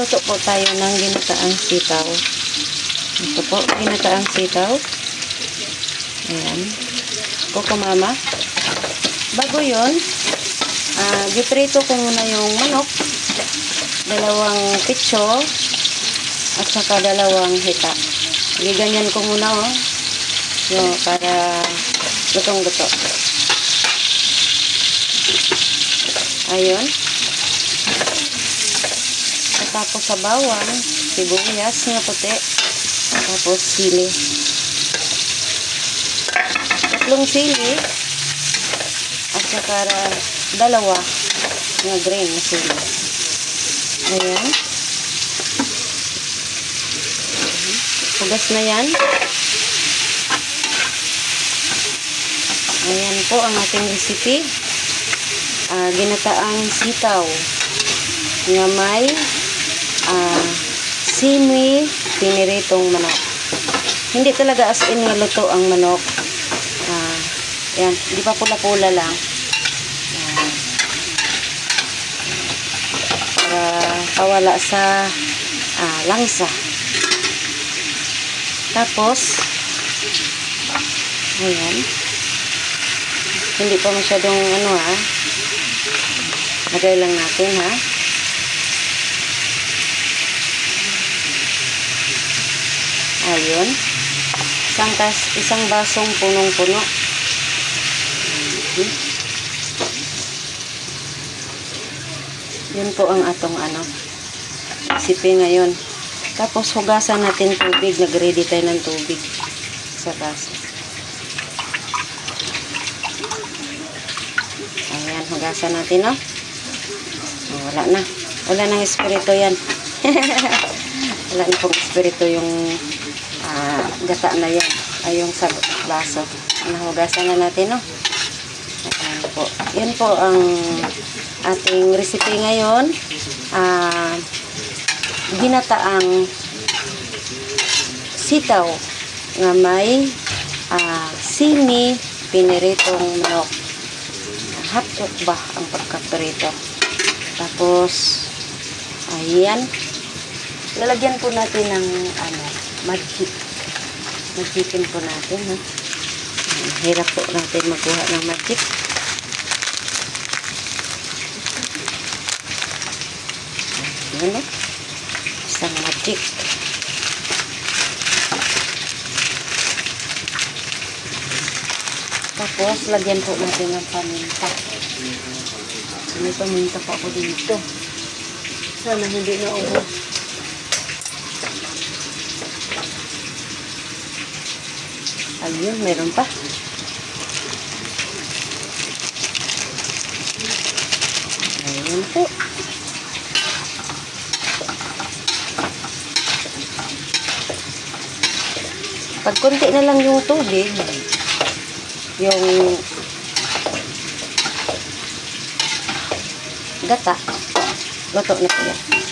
Magluluto po tayo ng ginataang sitaw. Ito po, ginataang sitaw. Ayan. Kuko mama. Bago yun, giprito ko muna yung manok. 2 pitso at saka 2 hita. Giganyan ko muna yung para lutong-luto. Ayun. Tapos sa bawang, sibuyas na puti. Tapos sili. 3 sili. At saka 2 na green na sili. Ayan. Hugas na yan. Ayan po ang ating recipe. Ginataang sitaw nga may simi piniritong manok. Hindi talaga as in luto ang manok. Ayan, di pa pula-pula lang. Para pawala sa langsa. Tapos ayan, hindi pa masyadong lagay lang natin ayun, isang basong punong-puno. Yun po ang atong recipe ngayon. Tapos hugasan natin tubig. Nag-ready tayo ng tubig sa baso. Ayan, hugasan natin wala na. Wala nang espiritu yan. Wala na pong espiritu yung gata na yan. Ay yung sa baso. Nahugasan na natin ayan po. Yan po ang ating recipe ngayon. Ginataang sitaw nga may simi piniritong manok. Hapok ba ang pagkaprito. Tapos ayan, lalagyan po natin ng magic. Magikin po natin hirap po natin magkuha ng magic. Ayan isang magic. Tapos lagyan po natin ng paminta. May paminta pa ako dito. Sana hindi na ubos. Ayun, meron pa. Ayun po. Pag konti na lang yung tubig, yung gata, luto na po yan.